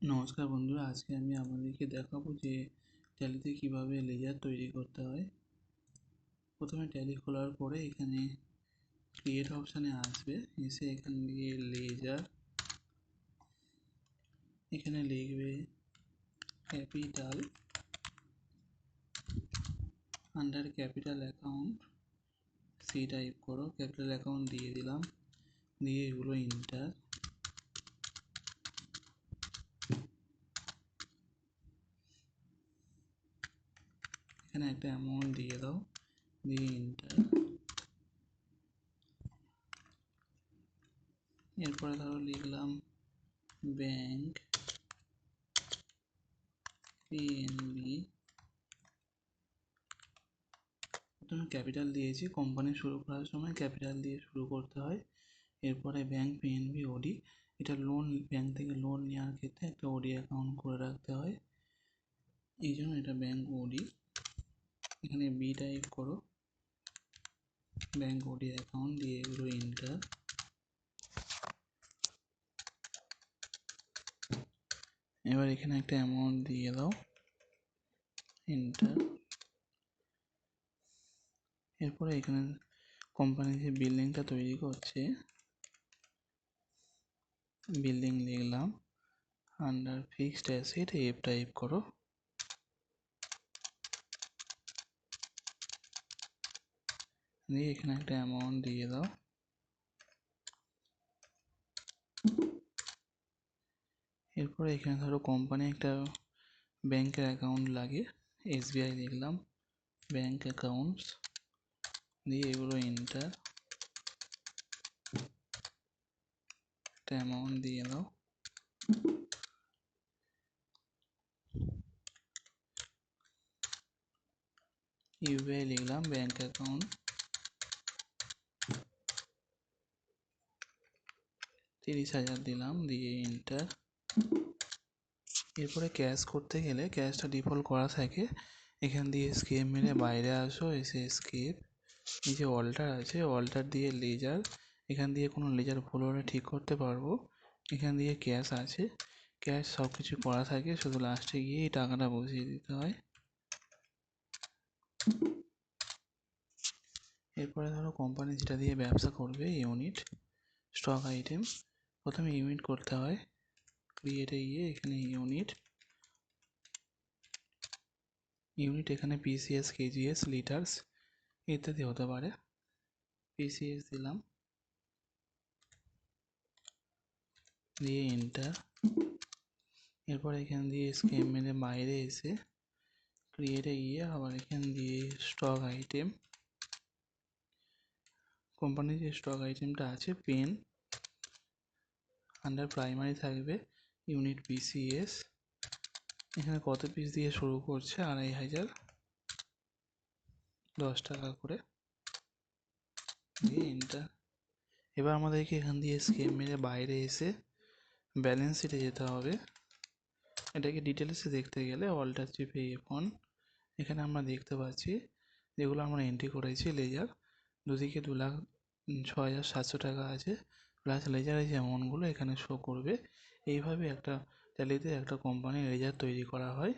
নমস্কার বন্ধুরা, আজকে আমি আপনাদেরকে দেখাবো যে ট্যালিতে কিভাবে লেজার তৈরি করতে হয়। প্রথমে ট্যালি খোলার পরে এখানে ক্রিয়েট অপশানে আসবে, এসে এখান দিয়ে লেজার, এখানে লিখবে capital, under capital account C type করো, ক্যাপিটাল অ্যাকাউন্ট দিয়ে দিলাম, দিয়ে এগুলো ইন্টার। এখানে একটা অ্যামাউন্ট দিয়ে দাও, দিয়ে ইন্টার। এরপরে ধরো লিখলাম ব্যাংক পিএনবি, প্রথমে ক্যাপিটাল দিয়েছি, কোম্পানি শুরু করার সময় ক্যাপিটাল দিয়ে শুরু করতে হয়। এরপরে ব্যাংক পিএনবি ওডি, এটা লোন, ব্যাংক থেকে লোন নেওয়ার ক্ষেত্রে একটা ওডি অ্যাকাউন্ট করে রাখতে হয়, এই জন্য এটা ব্যাংক ওডি। এখানে বি টাইপ করো, ব্যাংক ওডি অ্যাকাউন্ট, দিয়ে এগুলো ইন্টার। এবার এখানে একটা অ্যামাউন্ট দিয়ে দাও, ইন্টার। এরপরে এখানে কোম্পানি যে বিল্ডিংটা তৈরি করছে, বিল্ডিং লিখলাম, under fixed asset F type করো, দিয়ে এখানে একটা অ্যামাউন্ট দিয়ে দাও। এরপরে এখানে ধরো কোম্পানি একটা ব্যাংকের অ্যাকাউন্ট লাগে, এসবিআই লিখলাম, ব্যাংক অ্যাকাউন্টস, দিয়ে এগুলো ইন্টার, একটা অ্যামাউন্ট দিয়ে দাও। ইউবিআই লিখলাম, ব্যাংক অ্যাকাউন্ট, 30,000 দিলাম, দিয়ে ইন্টার। এরপরে ক্যাশ করতে গেলে, ক্যাশটা ডিফল্ট করা থাকে, এখান দিয়ে স্কেপ মেরে বাইরে আসো, এসে স্কেপ, এই যে অল্টার আছে, অল্টার দিয়ে লেজার, এখান দিয়ে কোনো লেজার ভুল হলে ঠিক করতে পারবো। এখান দিয়ে ক্যাশ আছে, ক্যাশ সব কিছু করা থাকে, শুধু লাস্টে গিয়ে এই টাকাটা বসিয়ে দিতে হয়। এরপরে ধরো কোম্পানি যেটা দিয়ে ব্যবসা করবে, ইউনিট স্টক আইটেম, প্রথমে ইউনিট করতে হয়, ক্রিয়েটে গিয়ে এখানে ইউনিট, এখানে পিসিএস, কেজিএস, লিটার্স ইত্যাদি হতে পারে, পিসিএস দিলাম, দিয়ে এন্টার। এরপর এখান দিয়ে স্কেপ মেরে বাইরে এসে ক্রিয়েটে গিয়ে আবার এখান দিয়ে স্টক আইটেম, কোম্পানির যে স্টক আইটেমটা আছে পেন, আন্ডার প্রাইমারি থাকবে ইউনিট পিসিএস, এখানে কত পিস দিয়ে শুরু করছে, 2,500, 10 টাকা করে, দিয়ে এন্টার। এবার আমাদেরকে এখান দিয়ে স্কেপ মেরে বাইরে এসে ব্যালেন্স শিটে যেতে হবে। এটাকে ডিটেলসে দেখতে গেলে অল্টার চিপে F1, এখানে আমরা দেখতে পাচ্ছি যেগুলো আমরা এন্ট্রি করেছি, লেজার দুদিকে 2,06,700 টাকা আছে, প্লাস লেজারের যে অ্যামাউন্টগুলো এখানে শো করবে। এইভাবে একটা ট্যালিতে একটা কোম্পানির লেজার তৈরি করা হয়।